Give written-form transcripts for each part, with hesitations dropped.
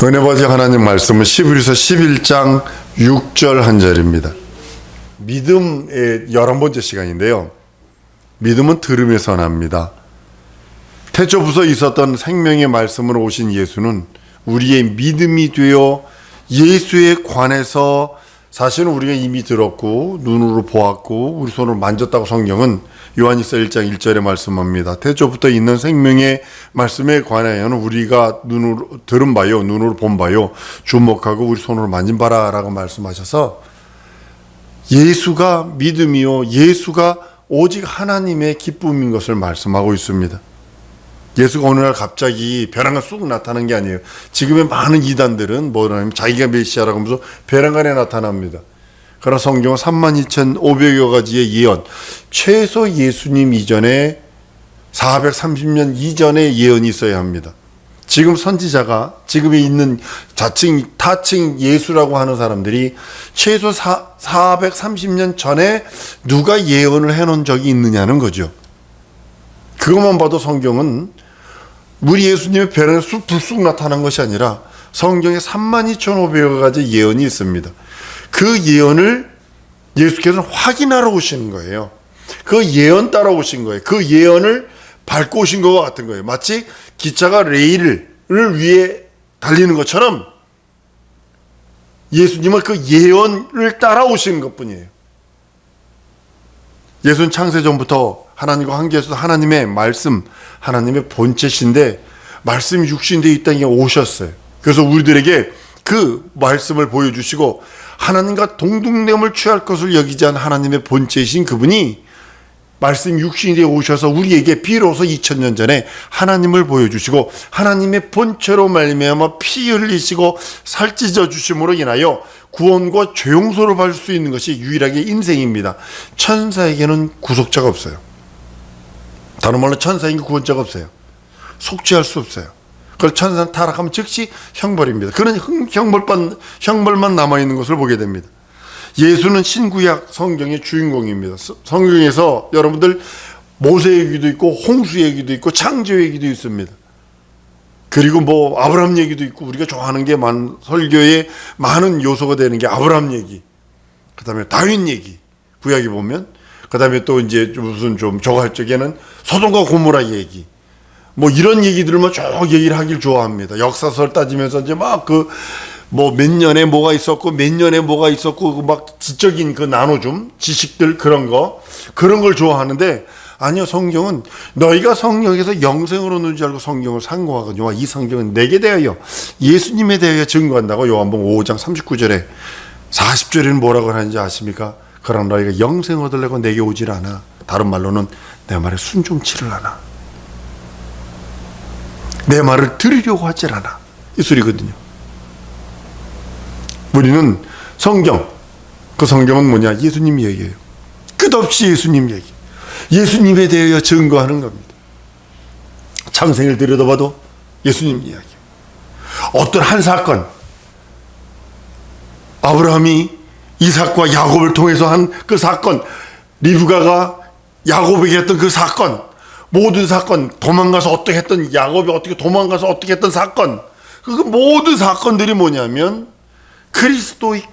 은혜 받으신 하나님 말씀은 히브리서 11장 6절 한 절입니다. 믿음의 11번째 시간인데요. 믿음은 들음에서 납니다. 태초부터 있었던 생명의 말씀으로 오신 예수는 우리의 믿음이 되어 예수에 관해서 사실은 우리가 이미 들었고 눈으로 보았고 우리 손으로 만졌다고 성경은 요한일서 1장 1절에 말씀합니다. 태초부터 있는 생명의 말씀에 관하여는 우리가 눈으로 들은 바요 눈으로 본 바요 주목하고 우리 손으로 만진 바라라고 말씀하셔서 예수가 믿음이요 예수가 오직 하나님의 기쁨인 것을 말씀하고 있습니다. 예수가 어느 날 갑자기 벼랑간 쑥 나타난 게 아니에요. 지금의 많은 이단들은 뭐냐면 자기가 메시아라고 하면서 벼랑간에 나타납니다. 그러나 성경은 32,500여 가지의 예언, 최소 예수님 이전에 430년 이전의 예언이 있어야 합니다. 지금 선지자가 지금에 있는 자칭 타칭 예수라고 하는 사람들이 최소 430년 전에 누가 예언을 해놓은 적이 있느냐는 거죠. 그것만 봐도 성경은 우리 예수님의 벼랑에 불쑥 나타난 것이 아니라 성경에 32,500여 가지 예언이 있습니다. 그 예언을 예수께서는 확인하러 오시는 거예요. 그 예언 따라 오신 거예요. 그 예언을 밟고 오신 것과 같은 거예요. 마치 기차가 레일을 위에 달리는 것처럼 예수님은 그 예언을 따라오시는 것뿐이에요. 예수는 창세전부터 하나님과 함께해서 하나님의 말씀, 하나님의 본체신데 말씀이 육신되어 이 땅에 오셨어요. 그래서 우리들에게 그 말씀을 보여주시고 하나님과 동등됨을 취할 것을 여기지 않은 하나님의 본체이신 그분이 말씀 육신이 되어 오셔서 우리에게 비로소 2000년 전에 하나님을 보여주시고 하나님의 본체로 말미암아 피 흘리시고 살찌져 주심으로 인하여 구원과 죄용서를 받을 수 있는 것이 유일하게 인생입니다. 천사에게는 구속자가 없어요. 다른 말로 천사에게 구원자가 없어요. 속죄할 수 없어요. 그래서 천사는 타락하면 즉시 형벌입니다. 그런 형벌만 남아있는 것을 보게 됩니다. 예수는 신구약 성경의 주인공입니다. 성경에서 여러분들 모세 얘기도 있고 홍수 얘기도 있고 창조 얘기도 있습니다. 그리고 뭐 아브라함 얘기도 있고 우리가 좋아하는 게 설교에 많은 요소가 되는 게 아브라함 얘기, 그 다음에 다윗 얘기 구약에 보면, 그 다음에 또 이제 무슨 좀 저거 할 적에는 소돔과 고모라 얘기, 뭐 이런 얘기들을 쭉 얘기를 하길 좋아합니다. 역사설 따지면서 이제 막 뭐 몇 년에 뭐가 있었고 몇 년에 뭐가 있었고 막 지적인 그 나눠줌 지식들 그런 걸 좋아하는데, 아니요, 성경은 너희가 성령에서 영생으로 얻는 줄 알고 성경을 상고하거니와 이 성경은 내게 대하여 예수님에 대하여 증거한다고 요한복음 5장 39절에 40절에는 뭐라고 하는지 아십니까? 그러나 너희가 영생을 얻으려고 내게 오질 않아. 다른 말로는 내 말에 순종치를 않아. 내 말을 들으려고 하질 않아. 이 소리거든요. 우리는 성경, 그 성경은 뭐냐? 예수님 얘기예요. 끝없이 예수님 얘기. 예수님에 대하여 증거하는 겁니다. 창세기를 들여다봐도 예수님 이야기. 어떤 한 사건, 아브라함이 이삭과 야곱을 통해서 한 그 사건, 리브가가 야곱에게 했던 그 사건, 모든 사건, 도망가서 어떻게 했던, 야곱이 어떻게 도망가서 어떻게 했던 사건, 그 모든 사건들이 뭐냐면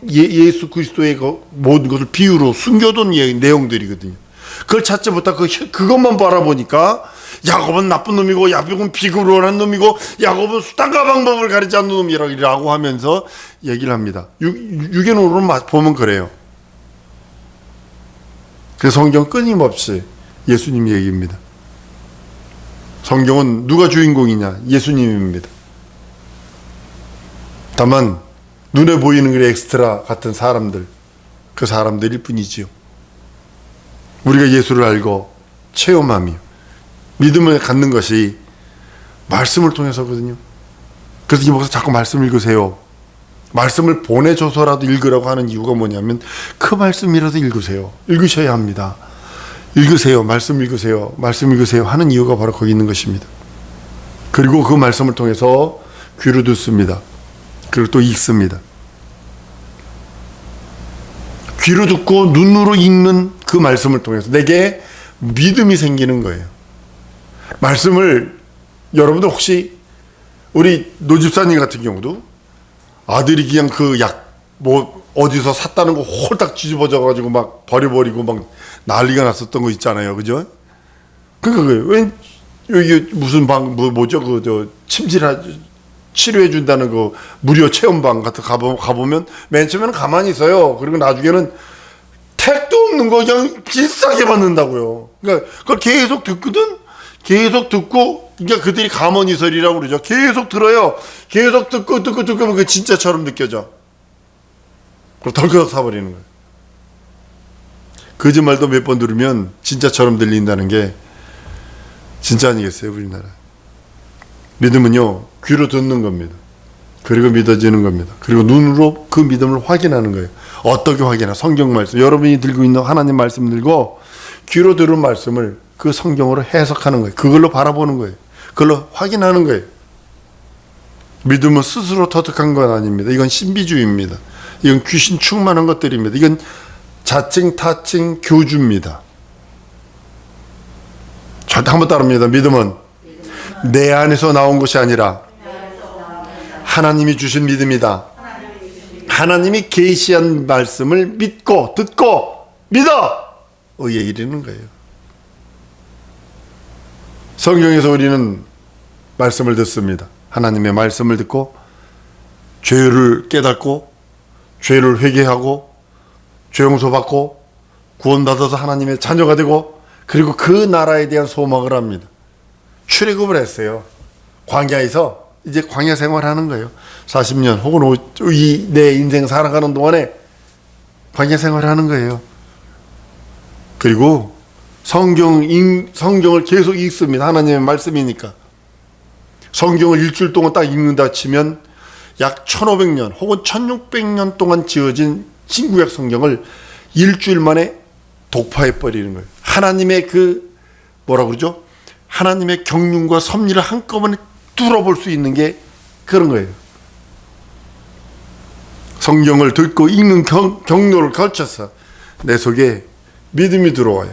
예수 그리스도의 모든 것을 비유로 숨겨둔 내용들이거든요. 그걸 찾지 못하고 그것만 바라보니까 야곱은 나쁜 놈이고 야곱은 비굴한 놈이고 야곱은 수단과 방법을 가리지 않는 놈이라고 하면서 얘기를 합니다. 유기론으로 보면 그래요. 그래서 성경 끊임없이 예수님 얘기입니다. 성경은 누가 주인공이냐? 예수님입니다. 다만 눈에 보이는 그 엑스트라 같은 사람들, 그 사람들일 뿐이지요. 우리가 예수를 알고 체험하며 믿음을 갖는 것이 말씀을 통해서거든요. 그래서 이 목사 자꾸 말씀 읽으세요. 말씀을 보내줘서라도 읽으라고 하는 이유가 뭐냐면 그 말씀이라도 읽으세요. 읽으셔야 합니다. 읽으세요. 말씀 읽으세요. 말씀 읽으세요 하는 이유가 바로 거기 있는 것입니다. 그리고 그 말씀을 통해서 귀로 듣습니다. 그리고 또 읽습니다. 귀로 듣고 눈으로 읽는 그 말씀을 통해서 내게 믿음이 생기는 거예요. 말씀을 여러분들 혹시 우리 노집사님 같은 경우도 아들이 그냥 그 뭐 어디서 샀다는 거 홀딱 뒤집어져 가지고 막 버려버리고 막 난리가 났었던 거 있잖아요, 그죠? 그러니까 왜 여기 무슨 뭐죠 그 저 치료해 준다는 그 무료 체험방 같은 가보면 맨 처음에는 가만히 있어요. 그리고 나중에는 택도 없는 거 그냥 비싸게 받는다고요. 그러니까 그걸 계속 듣거든. 계속 듣고, 그러니까 그들이 감언이설이라고 그러죠. 계속 들어요. 계속 듣고 그 진짜처럼 느껴져. 그리고 덜컥 사버리는 거예요. 거짓말도 몇 번 들으면 진짜처럼 들린다는 게 진짜 아니겠어요, 우리나라. 믿음은요, 귀로 듣는 겁니다. 그리고 믿어지는 겁니다. 그리고 눈으로 그 믿음을 확인하는 거예요. 어떻게 확인하? 성경 말씀. 여러분이 들고 있는 하나님 말씀 들고 귀로 들은 말씀을 그 성경으로 해석하는 거예요. 그걸로 바라보는 거예요. 그걸로 확인하는 거예요. 믿음은 스스로 터득한 건 아닙니다. 이건 신비주의입니다. 이건 귀신 충만한 것들입니다. 이건 자칭 타칭 교주입니다. 절대 한번 따릅니다. 믿음은 내 안에서 나온 것이 아니라 하나님이 주신 믿음이다. 하나님이 계시한 말씀을 믿고 듣고 믿어 의에 이르는 거예요. 성경에서 우리는 말씀을 듣습니다. 하나님의 말씀을 듣고 죄를 깨닫고 죄를 회개하고 죄 용서받고 구원받아서 하나님의 자녀가 되고 그리고 그 나라에 대한 소망을 합니다. 출애굽을 했어요. 광야에서 이제 광야 생활하는 거예요. 40년 혹은 내 인생 살아가는 동안에 광야 생활하는 거예요. 그리고 성경을 계속 읽습니다. 하나님의 말씀이니까. 성경을 일주일 동안 딱 읽는다 치면 약 1500년 혹은 1600년 동안 지어진 신구약 성경을 일주일 만에 독파해 버리는 거예요. 하나님의 뭐라고 그러죠? 하나님의 경륜과 섭리를 한꺼번에 뚫어볼 수 있는 게 그런 거예요. 성경을 듣고 읽는 경로를 거쳐서 내 속에 믿음이 들어와요.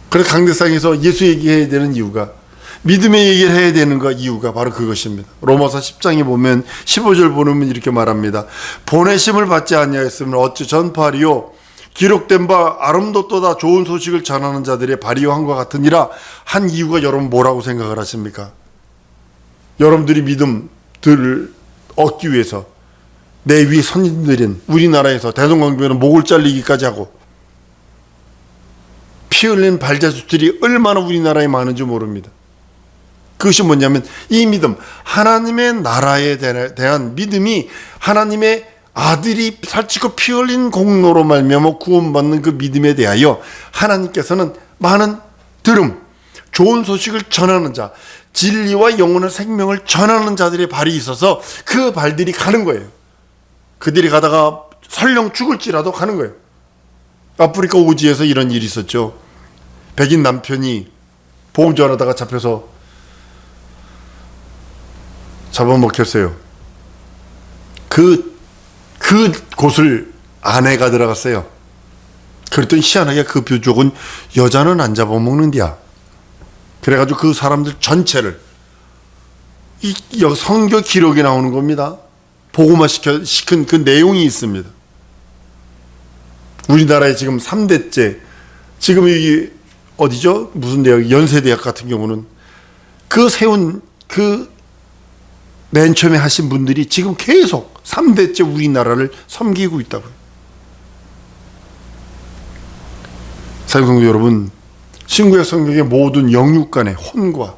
그래서 강대상에서 예수 얘기해야 되는 이유가 믿음의 얘기를 해야 되는 이유가 바로 그것입니다. 로마서 10장에 보면 15절 보면 이렇게 말합니다. 보내심을 받지 아니하였으면 어찌 전파하리요 기록된 바 아름답도다 좋은 소식을 전하는 자들의 발이요 한과 같으니라 한 이유가 여러분 뭐라고 생각을 하십니까? 여러분들이 믿음들을 얻기 위해서 내 위 선진들인 우리나라에서 대동강변은 목을 잘리기까지 하고 피 흘린 발자취들이 얼마나 우리나라에 많은지 모릅니다. 그것이 뭐냐면 이 믿음, 하나님의 나라에 대한 믿음이 하나님의 아들이 살찌고 피 흘린 공로로 말미암아 구원받는 그 믿음에 대하여 하나님께서는 많은 들음, 좋은 소식을 전하는 자, 진리와 영혼의 생명을 전하는 자들의 발이 있어서 그 발들이 가는 거예요. 그들이 가다가 설령 죽을지라도 가는 거예요. 아프리카 오지에서 이런 일이 있었죠. 백인 남편이 보험 전하다가 잡혀서 잡아먹혔어요. 그 곳을 아내가 들어갔어요. 그랬더니 희한하게 그 부족은 여자는 안 잡아먹는디야. 그래가지고 그 사람들 전체를 성경 기록에 나오는 겁니다. 보고만 시킨 그 내용이 있습니다. 우리나라에 지금 3대째 지금 여기 어디죠? 무슨 대학? 연세대학 같은 경우는 세운 맨 처음에 하신 분들이 지금 계속 3대째 우리나라를 섬기고 있다고요. 사랑성도 여러분, 신구약 성경의 모든 영육 간의 혼과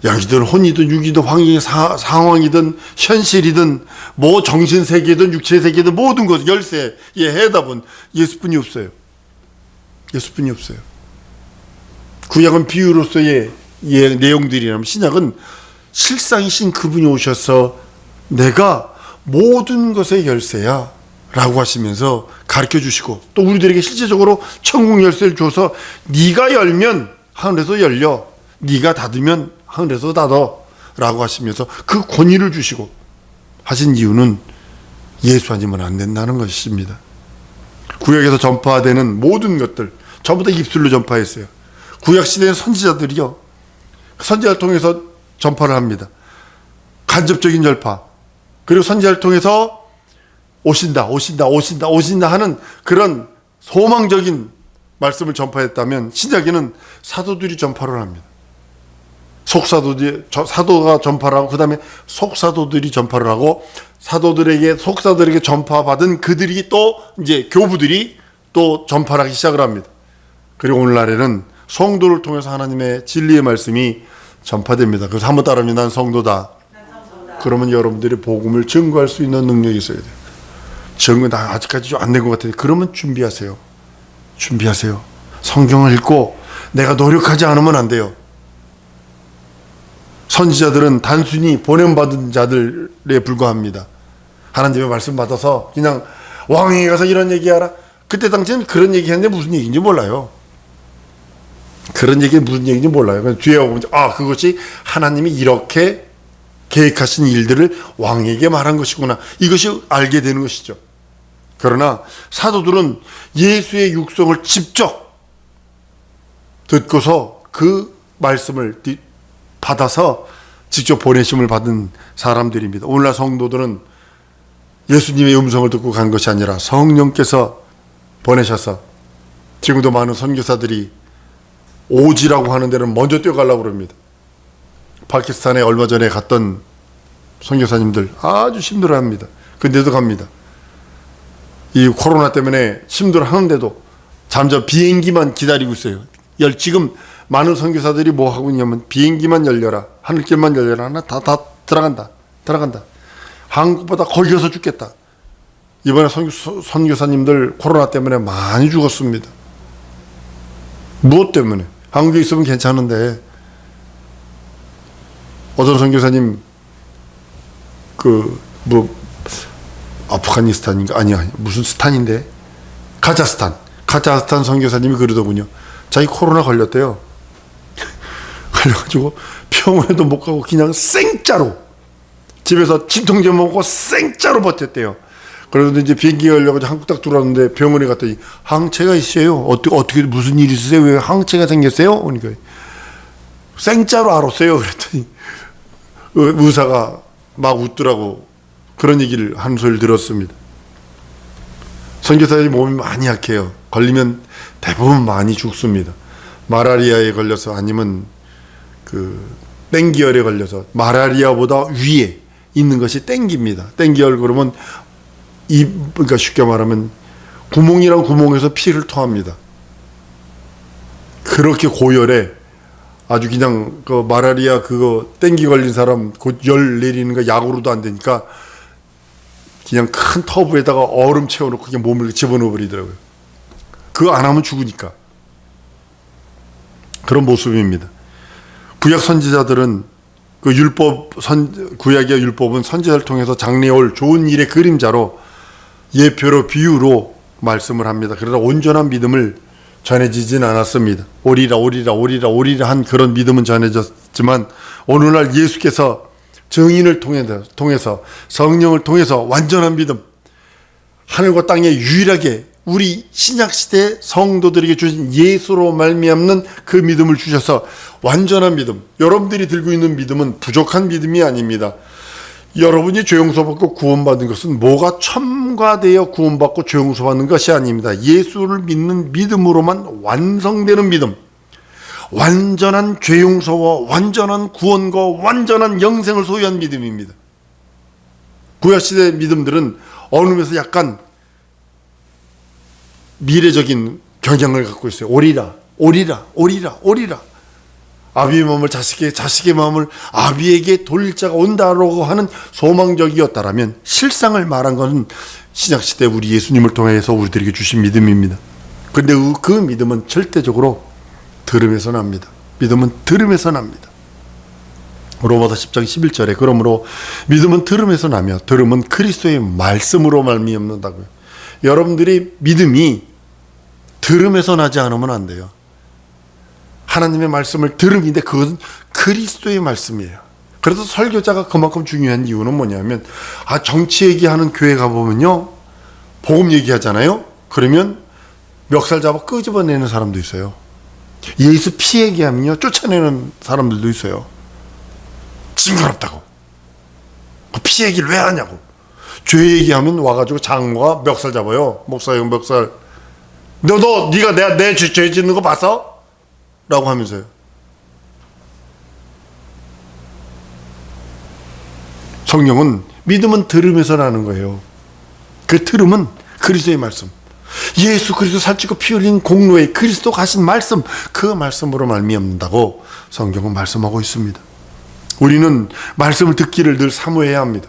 영이든 혼이든 육이든 황이든 상황이든 현실이든 뭐 정신세계든 육체세계든 모든 것 열쇠의 해답은 예수뿐이 없어요. 예수뿐이 없어요. 구약은 비유로서의 내용들이라면 신약은 실상이신 그분이 오셔서 내가 모든 것의 열쇠야 라고 하시면서 가르쳐 주시고 또 우리들에게 실제적으로 천국 열쇠를 줘서 네가 열면 하늘에서 열려, 네가 닫으면 하늘에서 닫아 라고 하시면서 그 권위를 주시고 하신 이유는 예수 아니면 안 된다는 것입니다. 구약에서 전파되는 모든 것들 전부 다 입술로 전파했어요. 구약 시대의 선지자들이요, 선지자를 통해서 전파를 합니다. 간접적인 전파, 그리고 선지자를 통해서 오신다, 오신다, 오신다, 오신다 하는 그런 소망적인 말씀을 전파했다면 신자기는 사도들이 전파를 합니다. 사도가 전파를 하고 그 다음에 속사도들이 전파를 하고 속사들에게 전파받은 그들이 또 이제 교부들이 또 전파를 하기 시작을 합니다. 그리고 오늘날에는 성도를 통해서 하나님의 진리의 말씀이 전파됩니다. 그래서 한번 따르면 난 성도다. 그러면 여러분들이 복음을 증거할 수 있는 능력이 있어야 돼요. 증거 나 아직까지 좀 안 된 것 같아요. 그러면 준비하세요. 성경을 읽고 내가 노력하지 않으면 안 돼요. 선지자들은 단순히 보냄받은 자들에 불과합니다. 하나님의 말씀 받아서 그냥 왕에게 가서 이런 얘기하라. 그때 당시에는 그런 얘기했는데 무슨 얘기인지 몰라요. 그런 얘기 무슨 얘기인지 몰라요. 뒤에 보면 그것이 하나님이 이렇게 계획하신 일들을 왕에게 말한 것이구나. 이것이 알게 되는 것이죠. 그러나 사도들은 예수의 육성을 직접 듣고서 그 말씀을 받아서 직접 보내심을 받은 사람들입니다. 오늘날 성도들은 예수님의 음성을 듣고 간 것이 아니라 성령께서 보내셔서 지금도 많은 선교사들이 오지라고 하는 데는 먼저 뛰어가려고 그럽니다. 파키스탄에 얼마 전에 갔던 선교사님들 아주 힘들어합니다. 근데도 갑니다. 이 코로나 때문에 힘들어하는데도 잠깐 비행기만 기다리고 있어요. 지금 많은 선교사들이 뭐 하고 있냐면 비행기만 열려라, 하늘길만 열려라, 나 다 들어간다. 한국보다 거기 가서 죽겠다. 이번에 선교사님들 코로나 때문에 많이 죽었습니다. 무엇 때문에? 한국에 있으면 괜찮은데 어떤 선교사님 아프가니스탄인가? 아니야, 무슨 스탄인데? 카자흐스탄 선교사님이 그러더군요. 자기 코로나 걸렸대요. 걸려가지고 병원에도 못 가고 그냥 생짜로 집에서 진통제 먹고 생짜로 버텼대요. 그러는데 이제 비행기가 열려가지고 한국 딱 들어왔는데 병원에 갔더니 항체가 있어요. 어떻게 무슨 일이 있으세요? 왜 항체가 생겼어요? 그러니까 생짜로 알았어요. 그랬더니 의사가 막 웃더라고. 그런 얘기를 한 소리를 들었습니다. 선교사들이 몸이 많이 약해요. 걸리면 대부분 많이 죽습니다. 마라리아에 걸려서 아니면 땡기열에 걸려서 마라리아보다 위에 있는 것이 땡기입니다. 땡기열 그러면 그러니까 쉽게 말하면 구멍이란 구멍에서 피를 토합니다. 그렇게 고열에 아주 그냥 마라리아 땡기 걸린 사람 곧 열 내리는 거 약으로도 안 되니까 그냥 큰 터브에다가 얼음 채워놓고 그냥 몸을 집어넣어 버리더라고요. 그거 안 하면 죽으니까. 그런 모습입니다. 구약 선지자들은 구약의 율법은 선지자를 통해서 장래에 올 좋은 일의 그림자로 예표로 비유로 말씀을 합니다. 그러나 온전한 믿음을 전해지진 않았습니다. 오리라 한 그런 믿음은 전해졌지만 오늘날 예수께서 증인을 통해서 성령을 통해서 완전한 믿음, 하늘과 땅에 유일하게 우리 신약시대 성도들에게 주신 예수로 말미암는 그 믿음을 주셔서 완전한 믿음, 여러분들이 들고 있는 믿음은 부족한 믿음이 아닙니다. 여러분이 죄 용서받고 구원받는 것은 뭐가 첨가되어 구원받고 죄 용서받는 것이 아닙니다. 예수를 믿는 믿음으로만 완성되는 믿음, 완전한 죄 용서와 완전한 구원과 완전한 영생을 소유한 믿음입니다. 구약시대 믿음들은 어느 면에서 약간 미래적인 경향을 갖고 있어요. 오리라. 아비의 마음을 자식의 마음을 아비에게 돌릴 자가 온다라고 하는 소망적이었다라면 실상을 말한 것은 신약시대 우리 예수님을 통해서 우리들에게 주신 믿음입니다. 그런데 그 믿음은 절대적으로 들음에서 납니다. 믿음은 들음에서 납니다. 로마서 10장 11절에 그러므로 믿음은 들음에서 나며 들음은 그리스도의 말씀으로 말미암는다고요. 여러분들이 믿음이 들음에서 나지 않으면 안 돼요. 하나님의 말씀을 들음인데 그것은 그리스도의 말씀이에요. 그래서 설교자가 그만큼 중요한 이유는 뭐냐면 정치 얘기하는 교회 가보면요 복음 얘기하잖아요. 그러면 멱살 잡아 끄집어내는 사람도 있어요. 예수 피 얘기하면요 쫓아내는 사람들도 있어요. 징그럽다고 피 얘기를 왜 하냐고. 죄 얘기하면 와가지고 장모가 멱살 잡아요. 목사형 멱살. 네가 내 죄 짓는 거 봤어? 라고 하면서요. 성령은 믿음은 들으면서 나는 거예요. 그 들음은 그리스도의 말씀, 예수 그리스도 살찌고 피 흘린 공로에 그리스도 가신 말씀, 그 말씀으로 말미암는다고 성경은 말씀하고 있습니다. 우리는 말씀을 듣기를 늘 사모해야 합니다.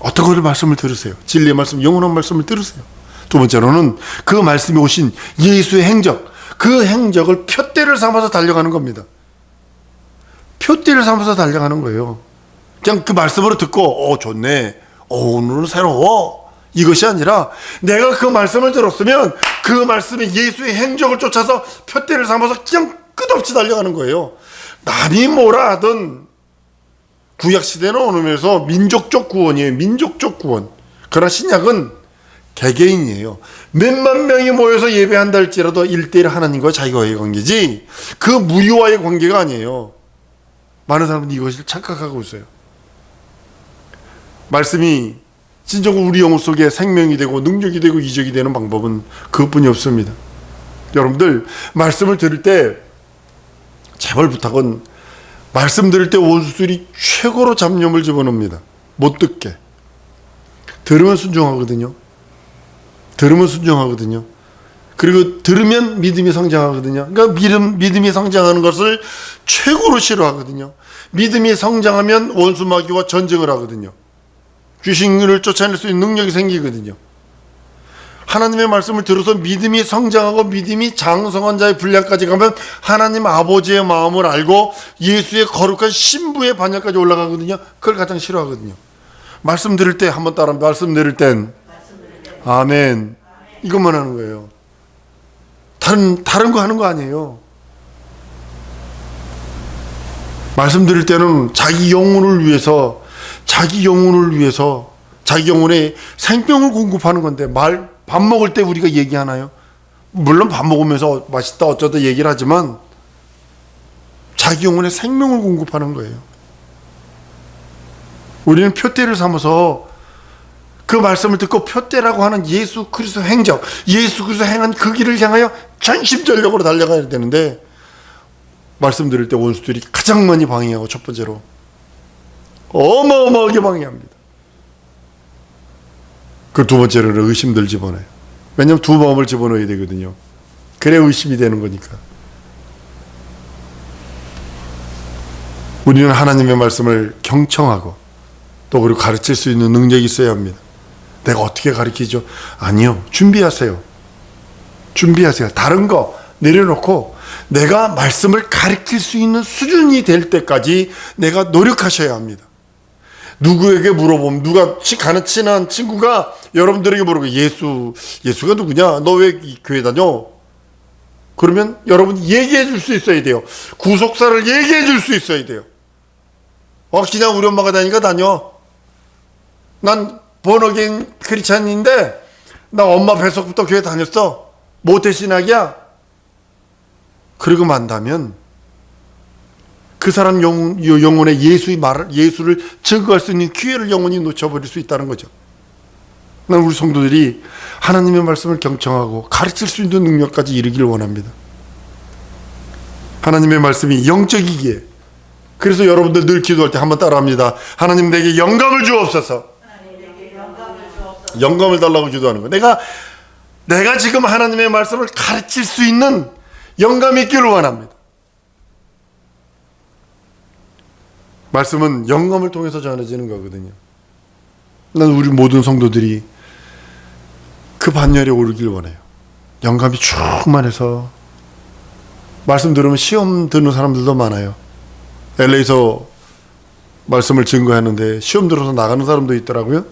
어떤 것을 말씀을 들으세요? 진리의 말씀, 영원한 말씀을 들으세요. 두 번째로는 그 말씀이 오신 예수의 행적, 그 행적을 표대를 삼아서 달려가는 겁니다. 표대를 삼아서 달려가는 거예요. 그냥 그 말씀으로 듣고 좋네, 오늘은 새로워, 이것이 아니라 내가 그 말씀을 들었으면 그 말씀에 예수의 행적을 쫓아서 표대를 삼아서 그냥 끝없이 달려가는 거예요. 남이 뭐라 하든 구약시대는 오면서 민족적 구원이에요. 민족적 구원. 그러나 신약은 개개인이에요. 몇만 명이 모여서 예배한다 할지라도 1대1 하나님과 자기와의 관계지 그 무리와의 관계가 아니에요. 많은 사람은 이것을 착각하고 있어요. 말씀이 진정으로 우리 영혼 속에 생명이 되고 능력이 되고 이적이 되는 방법은 그것뿐이 없습니다. 여러분들 말씀을 들을 때 제발 부탁은 말씀 들을 때 원수들이 최고로 잡념을 집어넣습니다. 못 듣게. 들으면 순종하거든요. 들으면 순종하거든요. 그리고 들으면 믿음이 성장하거든요. 그러니까 믿음이 성장하는 것을 최고로 싫어하거든요. 믿음이 성장하면 원수 마귀와 전쟁을 하거든요. 귀신을 쫓아낼 수 있는 능력이 생기거든요. 하나님의 말씀을 들어서 믿음이 성장하고 믿음이 장성한 자의 분량까지 가면 하나님 아버지의 마음을 알고 예수의 거룩한 신부의 반열까지 올라가거든요. 그걸 가장 싫어하거든요. 말씀 들을 때 한번 따라합니다. 말씀 들을 땐 아멘, 이것만 하는 거예요. 다른 거 하는 거 아니에요. 말씀 들을 때는 자기 영혼을 위해서 자기 영혼의 생명을 공급하는 건데 밥 먹을 때 우리가 얘기하나요? 물론 밥 먹으면서 맛있다 어쩌다 얘기를 하지만 자기 영혼의 생명을 공급하는 거예요. 우리는 표대를 삼아서 그 말씀을 듣고 표대라고 하는 예수 그리스도 행적, 예수 그리스도 행한 그 길을 향하여 전심전력으로 달려가야 되는데 말씀 들을 때 원수들이 가장 많이 방해하고 첫 번째로 어마어마하게 방해합니다. 그 두 번째로는 의심들 집어넣어요. 왜냐하면 두 마음을 집어넣어야 되거든요. 그래 의심이 되는 거니까. 우리는 하나님의 말씀을 경청하고 또 그리고 가르칠 수 있는 능력이 있어야 합니다. 내가 어떻게 가르치죠? 아니요. 준비하세요. 다른 거 내려놓고 내가 말씀을 가르칠 수 있는 수준이 될 때까지 내가 노력하셔야 합니다. 누구에게 물어보면 누가 가는 친한 친구가 여러분들에게 물어보고 예수가 누구냐? 너 왜 이 교회 다녀? 그러면 여러분이 얘기해 줄 수 있어야 돼요. 구속사를 얘기해 줄 수 있어야 돼요. 그냥 우리 엄마가 다니니까 다녀. 난 본어게인 크리스찬인데 나 엄마 뱃속부터 교회 다녔어. 모태신학이야. 그러고 만다면 그 사람 영혼의 예수를 증거할 수 있는 기회를 영원히 놓쳐버릴 수 있다는 거죠. 난 우리 성도들이 하나님의 말씀을 경청하고 가르칠 수 있는 능력까지 이르기를 원합니다. 하나님의 말씀이 영적이기에. 그래서 여러분들 늘 기도할 때 한번 따라합니다. 하나님 내게 영감을 주옵소서. 영감을 달라고 기도하는 거예요. 내가 지금 하나님의 말씀을 가르칠 수 있는 영감이 있기를 원합니다. 말씀은 영감을 통해서 전해지는 거거든요. 난 우리 모든 성도들이 그 반열에 오르길 원해요. 영감이 충만해서. 말씀 들으면 시험 드는 사람들도 많아요. LA에서 말씀을 증거하는데 시험 들어서 나가는 사람도 있더라고요.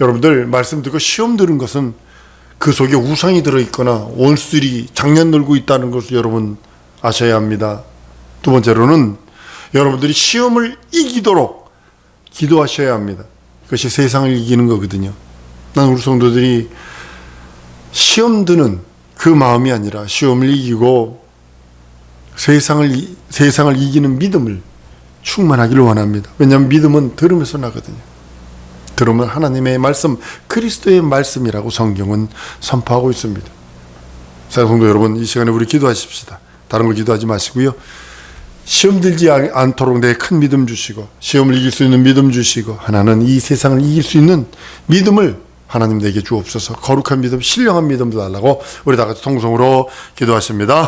여러분들 말씀 듣고 시험 들은 것은 그 속에 우상이 들어있거나 원수들이 장난 놀고 있다는 것을 여러분 아셔야 합니다. 두 번째로는 여러분들이 시험을 이기도록 기도하셔야 합니다. 그것이 세상을 이기는 거거든요. 난 우리 성도들이 시험 드는 그 마음이 아니라 시험을 이기고 세상을 이기는 믿음을 충만하기를 원합니다. 왜냐하면 믿음은 들으면서 나거든요. 들으면 하나님의 말씀, 그리스도의 말씀이라고 성경은 선포하고 있습니다. 사랑하는 성도 여러분, 이 시간에 우리 기도하십시다. 다른 걸 기도하지 마시고요. 시험 들지 않도록 내 큰 믿음 주시고, 시험을 이길 수 있는 믿음 주시고, 하나는 이 세상을 이길 수 있는 믿음을 하나님 내게 주옵소서. 거룩한 믿음, 신령한 믿음도 달라고 우리 다 같이 통성으로 기도하십니다.